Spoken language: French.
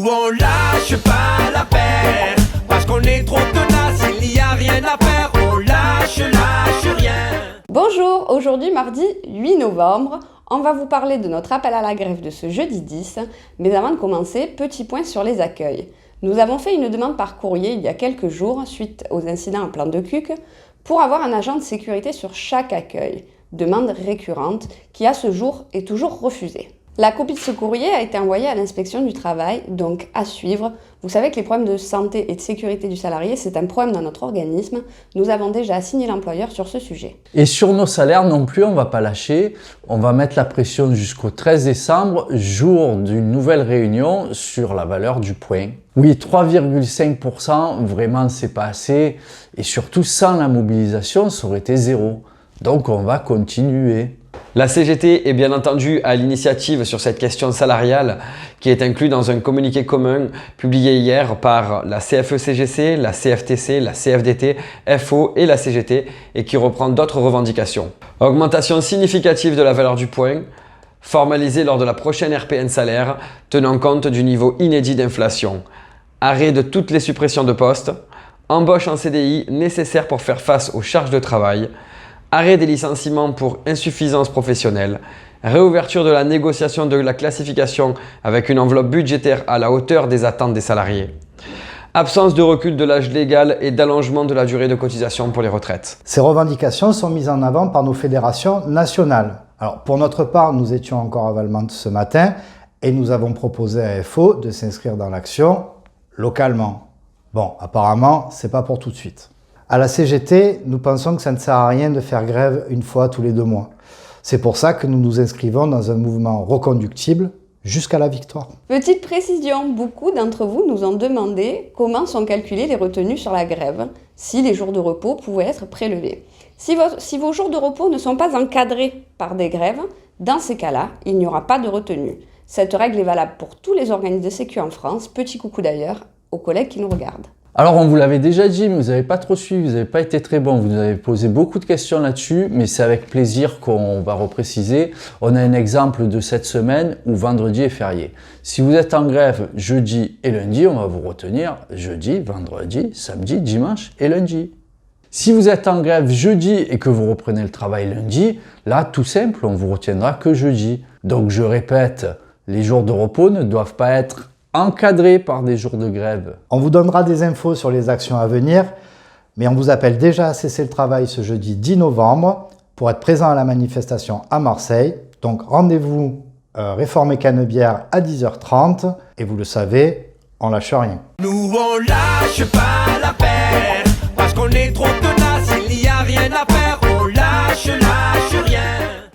on lâche pas l'affaire, parce qu'on est trop tenace, il n'y a rien à faire, on lâche rien. Bonjour, aujourd'hui mardi 8 novembre, on va vous parler de notre appel à la grève de ce jeudi 10, mais avant de commencer, petit point sur les accueils. Nous avons fait une demande par courrier il y a quelques jours, suite aux incidents en Plan de Cuques, pour avoir un agent de sécurité sur chaque accueil. Demande récurrente qui à ce jour est toujours refusée. La copie de ce courrier a été envoyée à l'inspection du travail, donc à suivre. Vous savez que les problèmes de santé et de sécurité du salarié, c'est un problème dans notre organisme. Nous avons déjà assigné l'employeur sur ce sujet. Et sur nos salaires non plus, on ne va pas lâcher. On va mettre la pression jusqu'au 13 décembre, jour d'une nouvelle réunion sur la valeur du point. Oui, 3,5%, vraiment c'est pas assez. Et surtout, sans la mobilisation, ça aurait été zéro. Donc on va continuer. La CGT est bien entendu à l'initiative sur cette question salariale qui est inclue dans un communiqué commun publié hier par la CFE-CGC, la CFTC, la CFDT, FO et la CGT et qui reprend d'autres revendications. Augmentation significative de la valeur du point, formalisée lors de la prochaine RPN salaire, tenant compte du niveau inédit d'inflation. Arrêt de toutes les suppressions de postes, embauche en CDI nécessaire pour faire face aux charges de travail, arrêt des licenciements pour insuffisance professionnelle, réouverture de la négociation de la classification avec une enveloppe budgétaire à la hauteur des attentes des salariés, absence de recul de l'âge légal et d'allongement de la durée de cotisation pour les retraites. Ces revendications sont mises en avant par nos fédérations nationales. Alors, pour notre part, nous étions encore à Valmont ce matin et nous avons proposé à FO de s'inscrire dans l'action localement. Bon, apparemment, c'est pas pour tout de suite. À la CGT, nous pensons que ça ne sert à rien de faire grève une fois tous les 2 mois. C'est pour ça que nous nous inscrivons dans un mouvement reconductible jusqu'à la victoire. Petite précision, beaucoup d'entre vous nous ont demandé comment sont calculées les retenues sur la grève, si les jours de repos pouvaient être prélevés. Si vos jours de repos ne sont pas encadrés par des grèves, dans ces cas-là, il n'y aura pas de retenue. Cette règle est valable pour tous les organismes de sécu en France. Petit coucou d'ailleurs aux collègues qui nous regardent. Alors on vous l'avait déjà dit, mais vous n'avez pas trop suivi, vous n'avez pas été très bon, vous nous avez posé beaucoup de questions là-dessus, mais c'est avec plaisir qu'on va repréciser. On a un exemple de cette semaine où vendredi est férié. Si vous êtes en grève jeudi et lundi, on va vous retenir jeudi, vendredi, samedi, dimanche et lundi. Si vous êtes en grève jeudi et que vous reprenez le travail lundi, là tout simple, on vous retiendra que jeudi. Donc je répète, les jours de repos ne doivent pas être encadré par des jours de grève. On vous donnera des infos sur les actions à venir, mais on vous appelle déjà à cesser le travail ce jeudi 10 novembre pour être présent à la manifestation à Marseille. Donc rendez-vous Réformé Canebière à 10h30 et vous le savez, on lâche rien. Nous on lâche pas l'affaire.